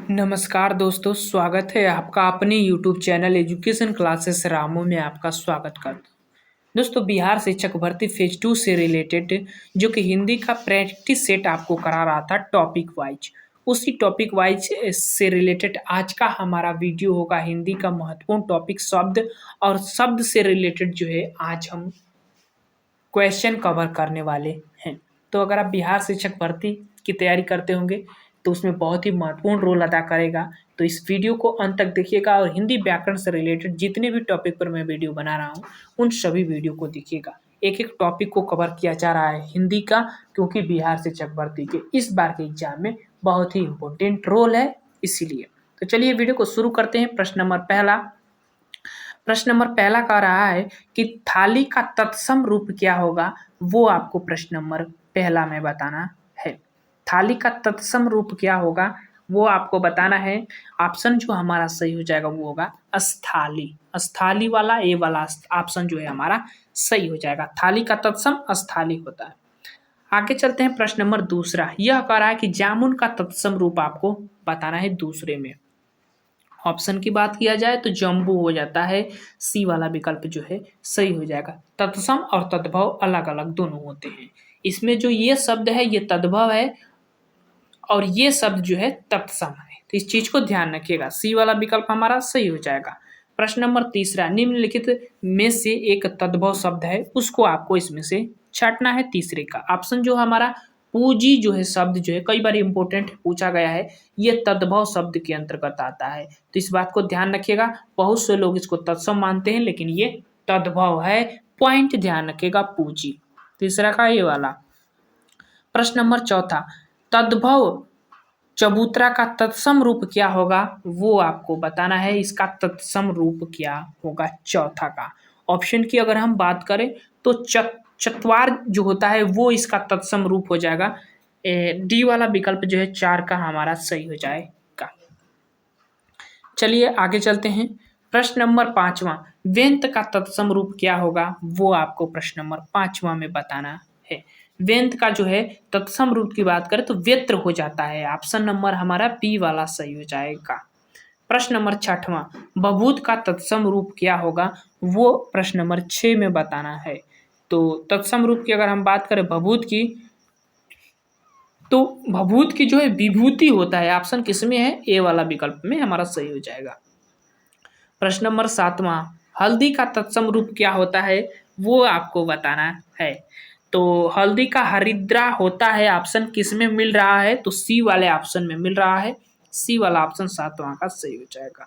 नमस्कार दोस्तों, स्वागत है आपका अपने YouTube channel education classes Ramu में आपका स्वागत करता हूँ। दोस्तों, बिहार शिक्षक भर्ती फेज 2 से रिलेटेड जो कि हिंदी का प्रैक्टिस सेट आपको करा रहा था टॉपिक वाइज, उसी टॉपिक वाइज से रिलेटेड आज का हमारा वीडियो होगा। हिंदी का महत्वपूर्ण टॉपिक शब्द और शब्द से रिलेटेड जो है आज हम क्वेश्चन कवर करने वाले हैं। तो अगर आप बिहार शिक्षक भर्ती की तैयारी करते होंगे तो उसमें बहुत ही महत्वपूर्ण रोल अदा करेगा। तो इस वीडियो को अंत तक देखिएगा और हिंदी व्याकरण से रिलेटेड जितने भी टॉपिक पर मैं वीडियो बना रहा हूँ उन सभी वीडियो को देखिएगा। एक एक टॉपिक को कवर किया जा रहा है हिंदी का, क्योंकि बिहार शिक्षक भर्ती के इस बार के एग्जाम में बहुत ही इंपॉर्टेंट रोल है, इसीलिए। तो चलिए वीडियो को शुरू करते हैं। प्रश्न नंबर पहला कह रहा है कि थाली का तत्सम रूप क्या होगा, वो आपको प्रश्न नंबर पहला में बताना है। थाली का तत्सम रूप क्या होगा वो आपको बताना है। ऑप्शन जो हमारा सही हो जाएगा वो होगा स्थाली। स्थाली वाला ए वाला ऑप्शन जो है हमारा सही हो जाएगा। थाली का तत्सम स्थाली होता है। आगे चलते हैं। प्रश्न नंबर दूसरा यह कह रहा है कि जामुन का तत्सम रूप आपको बताना है दूसरे में। ऑप्शन की बात किया जाए तो जम्बू हो जाता है, सी वाला विकल्प जो है सही हो जाएगा। तत्सम और तद्भव अलग अलग दोनों होते हैं। इसमें जो ये शब्द है ये तद्भव है और ये शब्द जो है तत्सम है, तो इस चीज को ध्यान रखिएगा। सी वाला विकल्प हमारा सही हो जाएगा। प्रश्न नंबर तीसरा निम्नलिखित में से एक तद्भव शब्द है, उसको आपको इसमें से छांटना है तीसरे का। ऑप्शन जो हमारा पूजी जो है शब्द जो है कई बार इंपॉर्टेंट पूछा गया है, ये तद्भव शब्द के अंतर्गत आता है, तो इस बात को ध्यान रखिएगा। बहुत से लोग इसको तत्सम मानते हैं लेकिन ये तद्भव है, पॉइंट ध्यान रखिएगा पूजी। तीसरा का ये वाला। प्रश्न नंबर चौथा तद्भव चबूतरा का तत्सम रूप क्या होगा वो आपको बताना है। इसका तत्सम रूप क्या होगा चौथा का। ऑप्शन की अगर हम बात करें तो चत्वार जो होता है वो इसका तत्सम रूप हो जाएगा। डी वाला विकल्प जो है 4 का हमारा सही हो जाएगा। चलिए आगे चलते हैं। प्रश्न नंबर 5वां व्यंत का तत्सम रूप क्या होगा वो आपको प्रश्न नंबर 5वां में बताना है। व्यंत का जो है तत्सम रूप की बात करें तो व्यत्र हो जाता है। ऑप्शन नंबर हमारा बी वाला सही हो जाएगा। प्रश्न नंबर 6वां बभूत का तत्सम रूप क्या होगा वो प्रश्न नंबर 6 में बताना है। तो तत्सम रूप की अगर हम बात करें भभूत की, तो भभूत की जो है विभूति होता है। ऑप्शन किसमें है ए वाला विकल्प में हमारा सही हो जाएगा। प्रश्न नंबर 7वां हल्दी का तत्सम रूप क्या होता है वो आपको बताना है। तो हल्दी का हरिद्रा होता है। ऑप्शन किसमें मिल रहा है तो सी वाले ऑप्शन में मिल रहा है। सी वाला ऑप्शन 7वां का सही हो जाएगा।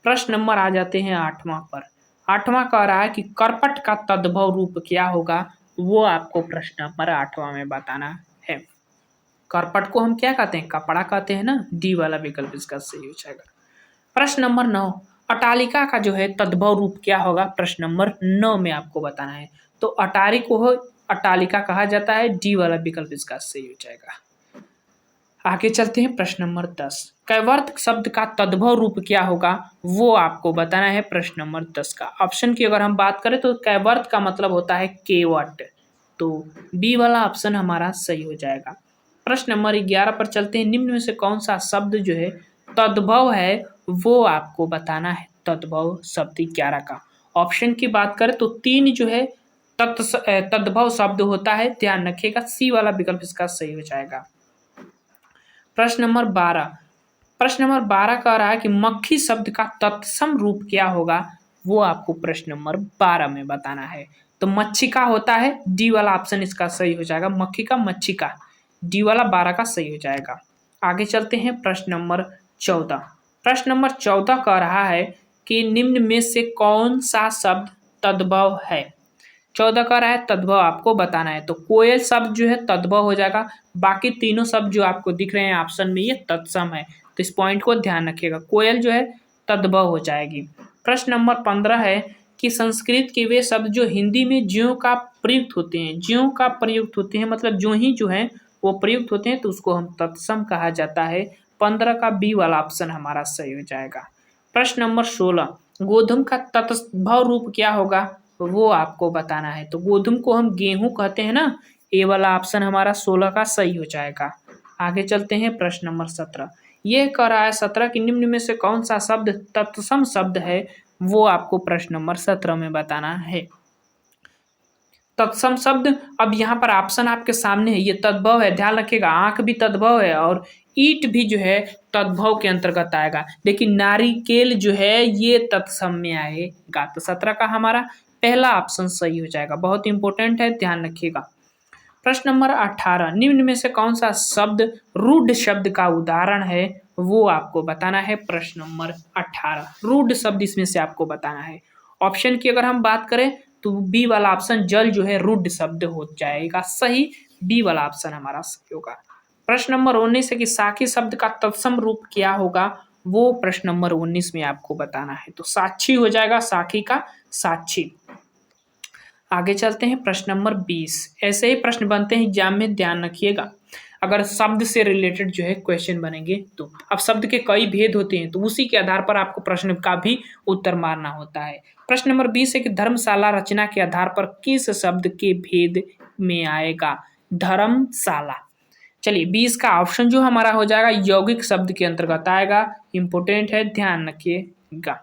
प्रश्न नंबर आ जाते हैं 8वां पर। 8वां कह रहा है कि करपट का तद्भव रूप क्या होगा वो आपको प्रश्न नंबर 8वां में बताना है। करपट को हम क्या कहते हैं, कपड़ा कहते हैं ना, डी वाला विकल्प इसका सही हो जाएगा। प्रश्न नंबर 9 अटालिका का जो है तद्भव रूप क्या होगा प्रश्न नंबर 9 में आपको बताना है। तो अटारी को अटालिका कहा जाता है, डी वाला विकल्प इसका सही हो जाएगा। आगे चलते हैं। प्रश्न नंबर 10 कैवर्त शब्द का तद्भव रूप क्या होगा वो आपको बताना है प्रश्न नंबर 10 का। ऑप्शन की अगर हम बात करें तो कैवर्त का मतलब होता है केवट, तो बी वाला ऑप्शन हमारा सही हो जाएगा। प्रश्न नंबर 11 पर चलते हैं। निम्न में से कौन सा शब्द जो है तद्भव है वो आपको बताना है। तद्भव शब्द 11 का ऑप्शन की बात करें तो 3 जो है तद्भव शब्द होता है, ध्यान रखिएगा। सी वाला विकल्प इसका सही हो जाएगा। प्रश्न नंबर 12 कह रहा है कि मक्खी शब्द का तत्सम रूप क्या होगा वो आपको प्रश्न नंबर 12 में बताना है। तो मच्छिका होता है, डी वाला ऑप्शन इसका सही हो जाएगा। मक्खी का मच्छिका, डी वाला 12 का सही हो जाएगा। आगे चलते हैं। प्रश्न नंबर 14 कह रहा है कि निम्न में से कौन सा शब्द तद्भव है। 14 कह रहा है तद्भव आपको बताना है। तो कोयल शब्द जो है तद्भव हो जाएगा। बाकी तीनों शब्द जो आपको दिख रहे हैं ऑप्शन में ये तत्सम है, तो इस पॉइंट को ध्यान रखिएगा। कोयल जो है तद्भव हो जाएगी। प्रश्न नंबर 15 है कि संस्कृत के वे शब्द जो हिंदी में ज्यों का प्रयुक्त होते हैं, ज्यों का प्रयुक्त होते हैं मतलब जो ही जो है वो प्रयुक्त होते हैं, तो उसको हम तत्सम कहा जाता है। 15 का बी वाला ऑप्शन हमारा सही हो जाएगा। प्रश्न नंबर 16 गोधूम का तत्सम रूप क्या होगा वो आपको बताना है। तो गोधूम को हम गेहूं कहते हैं ना, ए वाला ऑप्शन हमारा 16 का सही हो जाएगा। आगे चलते हैं। प्रश्न नंबर 17 ये कह रहा है 17 कि निम्न में से कौन सा शब्द तत्सम शब्द है, वो आपको प्रश्न नंबर 17 में बताना है। तत्सम शब्द, अब यहाँ पर ऑप्शन आपके सामने है, ये तद्भव है, ध्यान रखिएगा, आंख भी तद्भव है और ईट भी जो है तद्भव के अंतर्गत आएगा, लेकिन नारिकेल जो है ये तत्सम में आएगा। तो 17 का हमारा पहला ऑप्शन सही हो जाएगा, बहुत इंपॉर्टेंट है, ध्यान रखिएगा। प्रश्न नंबर 18, निम्न में से कौन सा शब्द रूढ़ शब्द का उदाहरण है, वो आपको बताना है। प्रश्न नंबर 18 रूढ़ शब्द इसमें से आपको बताना है। ऑप्शन की अगर हम बात करें तो बी वाला ऑप्शन जल जो है रूढ़ शब्द हो जाएगा सही, बी वाला ऑप्शन हमारा सही होगा। प्रश्न नंबर 19 है कि साखी शब्द का तत्सम रूप क्या होगा, वो प्रश्न नंबर 19 में आपको बताना है। तो साक्षी हो जाएगा, साखी का साक्षी। आगे चलते हैं प्रश्न नंबर 20। ऐसे ही प्रश्न बनते हैं एग्जाम में, ध्यान रखिएगा, अगर शब्द से रिलेटेड जो है क्वेश्चन बनेंगे तो। अब शब्द के कई भेद होते हैं तो उसी के आधार पर आपको प्रश्न का भी उत्तर मारना होता है। प्रश्न नंबर 20 है कि धर्मशाला रचना के आधार पर किस शब्द के भेद में आएगा, धर्मशाला। चलिए 20 का ऑप्शन जो हमारा हो जाएगा यौगिक शब्द के अंतर्गत आएगा, इंपोर्टेंट है, ध्यान रखिएगा।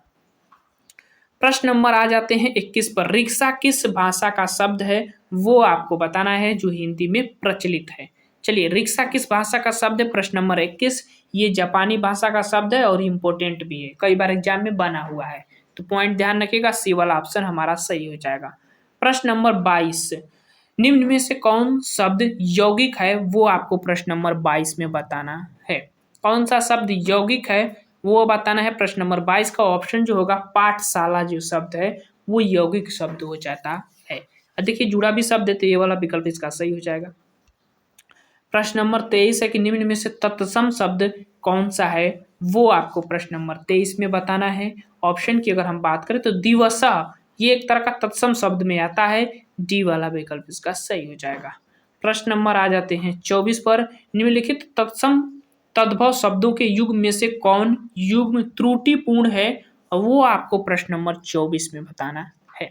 प्रश्न नंबर आ जाते हैं 21 पर, रिक्शा किस भाषा का शब्द है, वो आपको बताना है, जो हिंदी में प्रचलित है। चलिए रिक्शा किस भाषा का शब्द है, प्रश्न नंबर 21, ये जापानी भाषा का शब्द है और इम्पोर्टेंट भी है, कई बार एग्जाम में बना हुआ है, तो पॉइंट ध्यान रखिएगा, सी वाला ऑप्शन हमारा सही हो जाएगा। प्रश्न नंबर 22, निम्न में से कौन शब्द यौगिक है, वो आपको प्रश्न नंबर 22 में बताना है। कौन सा शब्द यौगिक है वो बताना है। प्रश्न नंबर 22 का ऑप्शन जो होगा पाठशाला जो शब्द है वो यौगिक शब्द हो जाता है। देखिए जुड़ा भी शब्द है तो ये वाला विकल्प इसका सही हो जाएगा। प्रश्न नंबर 23 है कि निम्न में से तत्सम शब्द कौन सा है, वो आपको प्रश्न नंबर 23 में बताना है। ऑप्शन की अगर हम बात करें तो दिवसा ये एक तरह का तत्सम शब्द में आता है, डी वाला विकल्प इसका सही हो जाएगा। प्रश्न नंबर आ जाते हैं 24 पर, निम्नलिखित तत्सम तद्भव शब्दों के युग में से कौन युग्म त्रुटिपूर्ण है, वो आपको प्रश्न नंबर 24 में बताना है।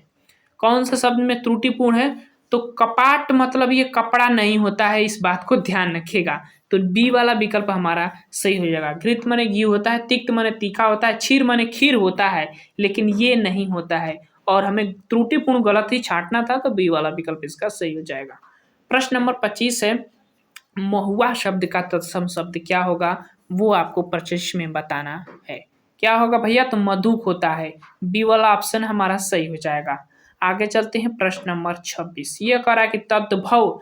कौन सा शब्द में त्रुटिपूर्ण है, तो कपाट मतलब ये कपड़ा नहीं होता है, इस बात को ध्यान रखिएगा, तो बी वाला विकल्प हमारा सही हो जाएगा। घृत माने घी होता है, तिक्त माने तीखा होता है, क्षीर माने खीर होता है, लेकिन ये नहीं होता है और हमें त्रुटिपूर्ण गलत ही छांटना था, तो बी वाला विकल्प इसका सही हो जाएगा। प्रश्न नंबर 25 है, महुआ शब्द का तत्सम शब्द क्या होगा, वो आपको 25 में बताना है। क्या होगा भैया, तो मधुक होता है, बी वाला ऑप्शन हमारा सही हो जाएगा। आगे चलते हैं प्रश्न नंबर 26, ये कह रहा है कि तद्भव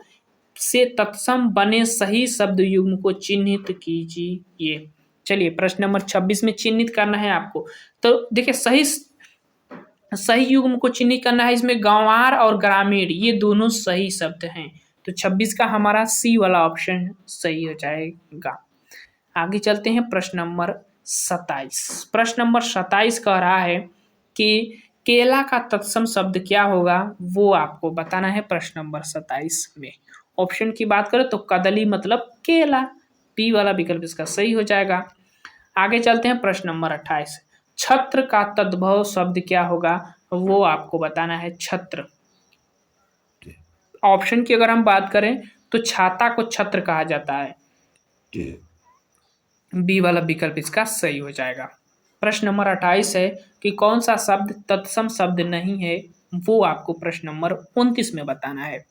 से तत्सम बने सही शब्द युग्म को चिन्हित कीजिए। चलिए प्रश्न नंबर 26 में चिन्हित करना है आपको, तो देखिए सही युग्म को चिन्हित करना है, इसमें गंवार और ग्रामीण ये दोनों सही शब्द हैं, तो 26 का हमारा सी वाला ऑप्शन सही हो जाएगा। आगे चलते हैं प्रश्न नंबर 27। प्रश्न नंबर 27 कह रहा है कि केला का तत्सम शब्द क्या होगा, वो आपको बताना है प्रश्न नंबर 27 में। ऑप्शन की बात करें तो कदली मतलब केला, बी वाला विकल्प इसका सही हो जाएगा। आगे चलते हैं प्रश्न नंबर 28, छत्र का तद्भव शब्द क्या होगा, वो आपको बताना है। छत्र, ऑप्शन की अगर हम बात करें तो छाता को छत्र कहा जाता है, बी वाला विकल्प इसका सही हो जाएगा। प्रश्न नंबर 28 है कि कौन सा शब्द तत्सम शब्द नहीं है, वो आपको प्रश्न नंबर 29 में बताना है।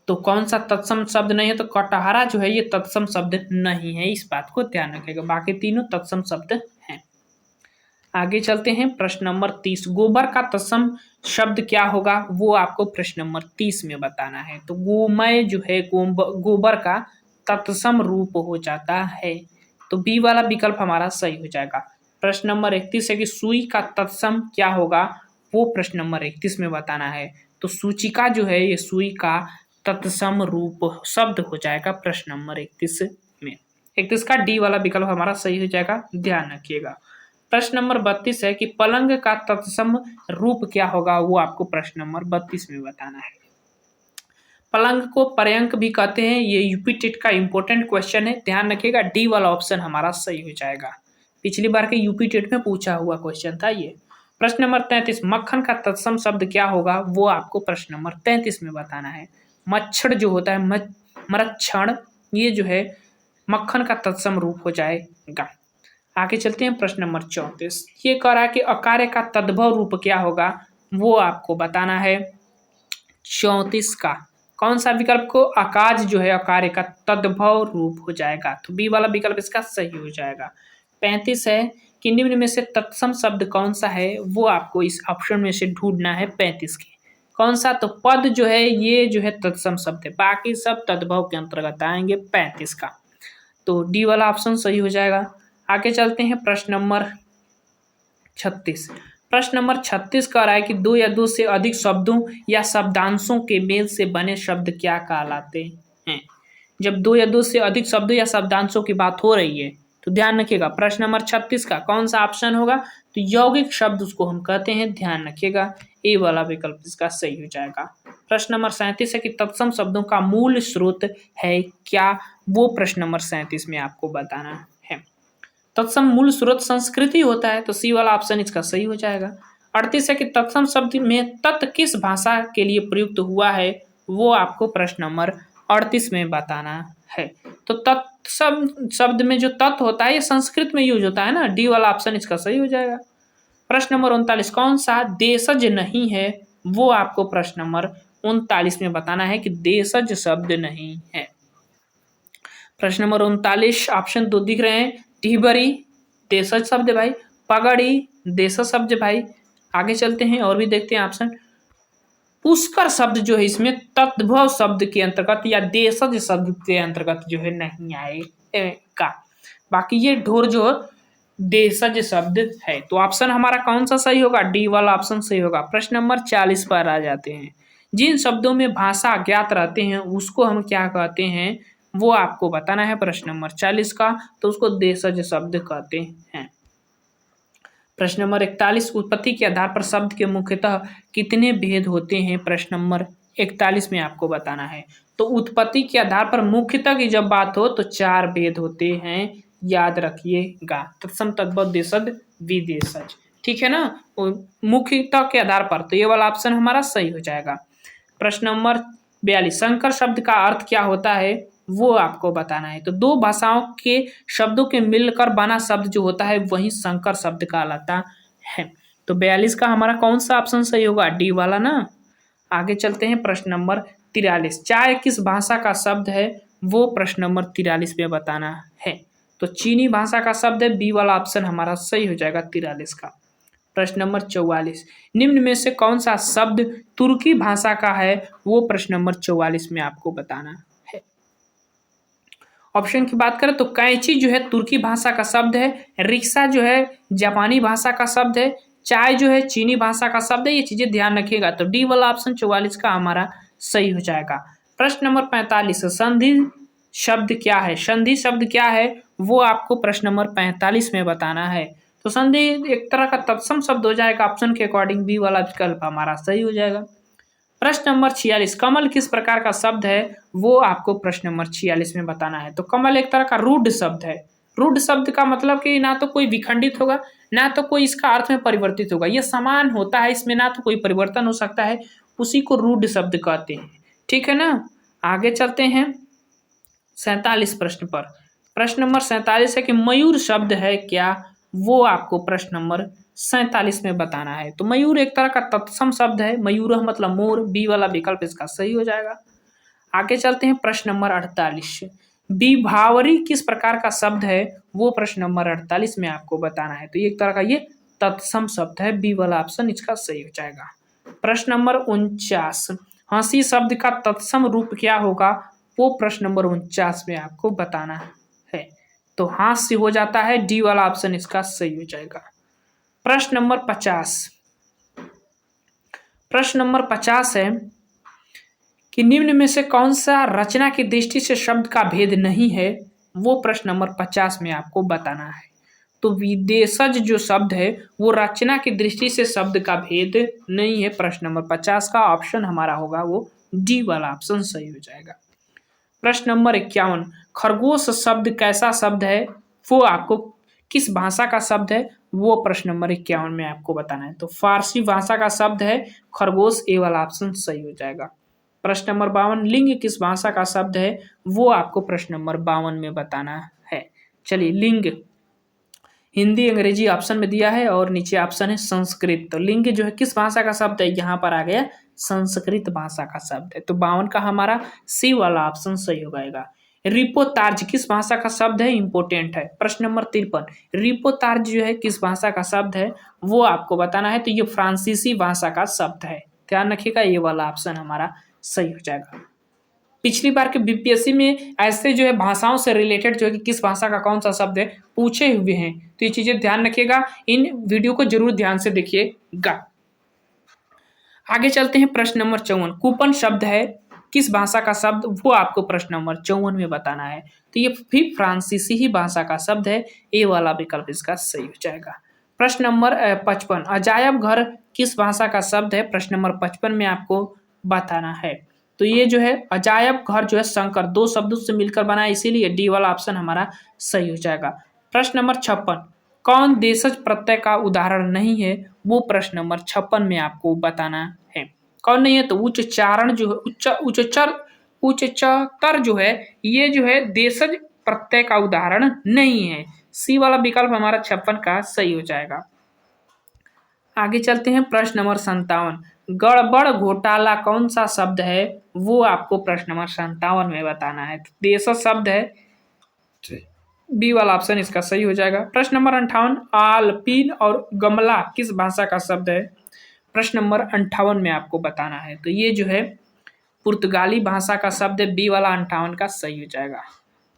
तो कौन सा तत्सम शब्द नहीं है, तो कटहरा जो है ये तत्सम शब्द नहीं है, इस बात को ध्यान रखिएगा, बाकी तीनों तत्सम शब्द हैं। आगे चलते हैं प्रश्न नंबर 30, गोबर का तत्सम शब्द क्या होगा, वो आपको प्रश्न नंबर 30 में बताना है। तो गोमय जो है गोबर का तत्सम रूप हो जाता है, तो बी वाला विकल्प हमारा सही हो जाएगा। प्रश्न नंबर 31 है कि सुई का तत्सम क्या होगा, वो प्रश्न नंबर 31 में बताना है। तो सूचिका जो है ये सुई का तत्सम रूप शब्द हो जाएगा प्रश्न नंबर 31 में। 31 का डी वाला विकल्प हमारा सही हो जाएगा, ध्यान रखिएगा। प्रश्न नंबर 32 है कि पलंग का तत्सम रूप क्या होगा, वो आपको प्रश्न नंबर 32 में बताना है। पलंग को पर्यंक भी कहते हैं, ये यूपी टेट का इंपॉर्टेंट क्वेश्चन है, ध्यान रखिएगा, डी वाला ऑप्शन हमारा सही हो जाएगा। पिछली बार के यूपी टेट में पूछा हुआ क्वेश्चन था ये। प्रश्न नंबर 33, मक्खन का तत्सम शब्द क्या होगा, वो आपको प्रश्न नंबर 33 में बताना है। मच्छर जो होता है मरक्षण, ये जो है मक्खन का तत्सम रूप हो जाएगा। आगे चलते हैं प्रश्न नंबर 34। ये कह रहा है कि अकार्य का तद्भव रूप क्या होगा, वो आपको बताना है। 34 का कौन सा विकल्प को अकाज जो है अकार्य का तद्भव रूप हो जाएगा, तो बी वाला विकल्प इसका सही हो जाएगा। 35 है कि निम्न में से तत्सम शब्द कौन सा है, वो आपको इस ऑप्शन में से ढूंढना है 35 के। कौन सा, तो पद जो है ये जो है तत्सम शब्द है, बाकी सब तद्भव के अंतर्गत आएंगे 35 का, तो डी वाला ऑप्शन सही हो जाएगा। आगे चलते हैं प्रश्न नंबर 36। प्रश्न नंबर 36 कह रहा है कि दो या दो से अधिक शब्दों या शब्दांशों के मेल से बने शब्द क्या कहलाते हैं। जब दो या दो से अधिक शब्दों या शब्दांशों की बात हो रही है तो ध्यान रखिएगा प्रश्न नंबर 36 का कौन सा ऑप्शन होगा, तो यौगिक शब्द उसको हम कहते हैं, ध्यान रखिएगा ए वाला विकल्प इसका सही हो जाएगा। प्रश्न नंबर 37 है कि तत्सम शब्दों का मूल स्रोत है क्या, वो प्रश्न नंबर 37 में आपको बताना है। तत्सम मूल स्रोत संस्कृति होता है, तो सी वाला ऑप्शन इसका सही हो जाएगा। 38 है कि तत्सम शब्द में तत् किस भाषा के लिए प्रयुक्त हुआ है, वो आपको प्रश्न नंबर 38 में बताना है। तो तत्सम शब्द में जो तत् होता है ये संस्कृत में यूज होता है ना, डी वाला ऑप्शन इसका सही हो जाएगा। प्रश्न नंबर 39 कौन सा देशज नहीं है, वो आपको प्रश्न नंबर 39 में बताना है कि देशज शब्द नहीं है। प्रश्न नंबर 39 ऑप्शन 2 दिख रहे हैं, ढिबरी देशज शब्द है भाई, पगड़ी देशज शब्द है भाई। आगे चलते हैं और भी देखते हैं ऑप्शन। पुष्कर शब्द जो है इसमें तद्भव शब्द के अंतर्गत या देशज शब्द के अंतर्गत जो है नहीं आएगा, बाकी ये ढोर जो देशज शब्द है, तो ऑप्शन हमारा कौन सा सही होगा, डी वाला ऑप्शन सही होगा। प्रश्न नंबर 40 पर आ जाते हैं। जिन शब्दों में भाषा अज्ञात रहते हैं उसको हम क्या कहते हैं, वो आपको बताना है प्रश्न नंबर 40 का, तो उसको देशज शब्द कहते हैं। प्रश्न नंबर 41 उत्पत्ति के आधार पर शब्द के मुख्यतः कितने भेद होते हैं, प्रश्न नंबर 41 में आपको बताना है। तो उत्पत्ति के आधार पर मुख्यतः की जब बात हो तो 4 भेद होते हैं, याद रखिएगा, तत्सम तद्भव देशज विदेशज, ठीक है ना, मुख्यतः के आधार पर, तो ये वाला ऑप्शन हमारा सही हो जाएगा। प्रश्न नंबर 42 संकर शब्द का अर्थ क्या होता है, वो आपको बताना है। तो दो भाषाओं के शब्दों के मिलकर बना शब्द जो होता है वही संकर शब्द कहलाता है। तो 42 का हमारा कौन सा ऑप्शन सही होगा, डी वाला ना। आगे चलते हैं प्रश्न नंबर 43 चाय किस भाषा का शब्द है, वो प्रश्न नंबर 43 में बताना है। तो चीनी भाषा का शब्द है, बी वाला ऑप्शन हमारा सही हो जाएगा 43 का। प्रश्न नंबर 44 निम्न में से कौन सा शब्द तुर्की भाषा का है, वो प्रश्न नंबर 44 में आपको बताना है। ऑप्शन की बात करें तो कैंची जो है तुर्की भाषा का शब्द है, रिक्शा जो है जापानी भाषा का शब्द है, चाय जो है चीनी भाषा का शब्द है, ये चीजें ध्यान रखिएगा, तो डी वाला ऑप्शन 44 का हमारा सही हो जाएगा। प्रश्न नंबर 45 संधि शब्द क्या है, संधि शब्द क्या है, वो आपको प्रश्न नंबर 45 में बताना है। तो संधि एक तरह का तत्सम शब्द हो जाएगा, ऑप्शन के अकॉर्डिंग बी वाला विकल्प हमारा सही हो जाएगा। प्रश्न नंबर 46 कमल किस प्रकार का शब्द है, वो आपको प्रश्न नंबर 46 में बताना है। तो कमल एक तरह का रूढ़ शब्द है, रूढ़ शब्द का मतलब कि ना तो कोई विखंडित होगा ना तो कोई इसका अर्थ में परिवर्तित होगा, ये समान होता है, इसमें ना तो कोई परिवर्तन हो सकता है, उसी को रूढ़ शब्द कहते हैं, ठीक है ना। आगे चलते हैं 47 प्रश्न पर। प्रश्न नंबर 47 है कि मयूर शब्द है क्या, वो आपको प्रश्न नंबर 47 में बताना है। तो मयूर एक तरह का तत्सम शब्द है, मयूर मतलब मोर, बी वाला विकल्प इसका सही हो जाएगा। आगे चलते हैं प्रश्न नंबर 48 विभावरी किस प्रकार का शब्द है, वो प्रश्न नंबर 48 में आपको बताना है। तो ये एक तरह का ये तत्सम शब्द है, बी वाला ऑप्शन इसका सही हो जाएगा। प्रश्न नंबर 49 हंसी शब्द का तत्सम रूप क्या होगा, वो प्रश्न नंबर 49 में आपको बताना है। तो हास्य हो जाता है, डी वाला ऑप्शन इसका सही हो जाएगा। प्रश्न नंबर 50 प्रश्न नंबर 50 है कि निम्न में से कौन सा रचना की दृष्टि से शब्द का भेद नहीं है, वो प्रश्न नंबर 50 में आपको बताना है। तो विदेशज जो शब्द है वो रचना की दृष्टि से शब्द का भेद नहीं है, प्रश्न नंबर 50 का ऑप्शन हमारा होगा वो डी वाला ऑप्शन सही हो जाएगा। प्रश्न नंबर 51 खरगोश शब्द कैसा शब्द है, वो आपको किस भाषा का शब्द है, वो प्रश्न नंबर 51 में आपको बताना है। तो फारसी भाषा का शब्द है खरगोश, ए वाला ऑप्शन सही हो जाएगा। प्रश्न नंबर 52 लिंग किस भाषा का शब्द है, वो आपको प्रश्न नंबर 52 में बताना है। चलिए, लिंग हिंदी अंग्रेजी ऑप्शन में दिया है और नीचे ऑप्शन है संस्कृत। तो लिंग जो है किस भाषा का शब्द है, यहाँ पर आ गया संस्कृत भाषा का शब्द है। तो 52 का हमारा सी वाला ऑप्शन सही हो जाएगा। रिपोतार्ज किस भाषा का शब्द है, इंपोर्टेंट है। प्रश्न नंबर 53 रिपोतार्ज जो है किस भाषा का शब्द है, वो आपको बताना है। तो ये फ्रांसीसी भाषा का शब्द है, ध्यान रखिएगा, ये वाला ऑप्शन हमारा सही हो जाएगा। पिछली बार के बीपीएससी में ऐसे जो है भाषाओं से रिलेटेड जो है कि किस भाषा का कौन सा शब्द है पूछे हुए हैं, तो ये चीजें ध्यान रखिएगा, इन वीडियो को जरूर ध्यान से देखिएगा। आगे चलते हैं प्रश्न नंबर 54 कूपन शब्द है किस भाषा का शब्द, वो आपको प्रश्न नंबर 54 में बताना है। तो ये भी फ्रांसीसी ही भाषा का शब्द है, ए वाला विकल्प इसका सही हो जाएगा। प्रश्न नंबर 55 अजायब घर किस भाषा का शब्द है, प्रश्न नंबर 55 में आपको बताना है। तो ये जो है अजायब घर जो है शंकर दो शब्दों से मिलकर बना है, इसीलिए डी वाला ऑप्शन हमारा सही हो जाएगा। प्रश्न नंबर 56 कौन देशज प्रत्यय का उदाहरण नहीं है, वो प्रश्न नंबर 56 में आपको बताना है। कौन नहीं है, तो उच्चारण जो है उच्चतर जो है ये जो है देशज प्रत्यय का उदाहरण नहीं है, सी वाला विकल्प हमारा 56 का सही हो जाएगा। आगे चलते हैं प्रश्न नंबर 57 गड़बड़ घोटाला कौन सा शब्द है, वो आपको प्रश्न नंबर 57 में बताना है। तो देशज शब्द है, बी वाला ऑप्शन इसका सही हो जाएगा। प्रश्न नंबर 58 आलपीन और गमला किस भाषा का शब्द है, प्रश्न नंबर 58 में आपको बताना है। तो ये जो है पुर्तगाली भाषा का शब्द है, बी वाला 58 का सही हो जाएगा।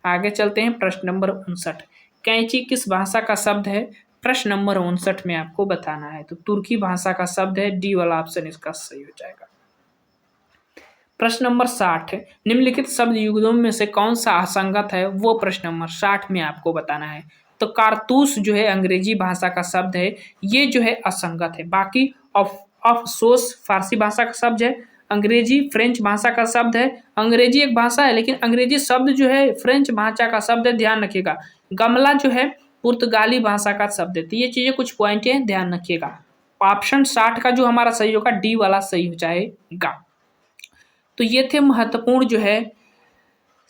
आगे चलते हैं प्रश्न नंबर 59 कैंची किस भाषा का शब्द है, प्रश्न नंबर 59 में आपको बताना है। तो तुर्की भाषा का शब्द है, डी वाला ऑप्शन इसका सही हो जाएगा। प्रश्न नंबर 60 निम्नलिखित शब्द युग्मों में से कौन सा असंगत है, वो प्रश्न नंबर 60 में आपको बताना है। तो कारतूस जो है अंग्रेजी भाषा का शब्द है, ये जो है असंगत है। बाकी अफसोस फारसी भाषा का शब्द है, अंग्रेजी फ्रेंच भाषा का शब्द है। अंग्रेजी एक भाषा है लेकिन अंग्रेजी शब्द जो है फ्रेंच भाषा का शब्द है, ध्यान रखिएगा। गमला जो है पुर्तगाली भाषा का शब्द है। तो ये चीजें कुछ पॉइंट है, ध्यान रखिएगा। ऑप्शन 60 का जो हमारा सही होगा, डी वाला सही हो जाएगा। तो ये थे महत्वपूर्ण जो है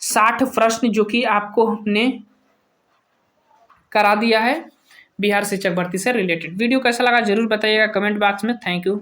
60 प्रश्न जो कि आपको हमने करा दिया है बिहार शिक्षक भर्ती से रिलेटेड। वीडियो कैसा लगा जरूर बताइएगा कमेंट बॉक्स में। Thank you.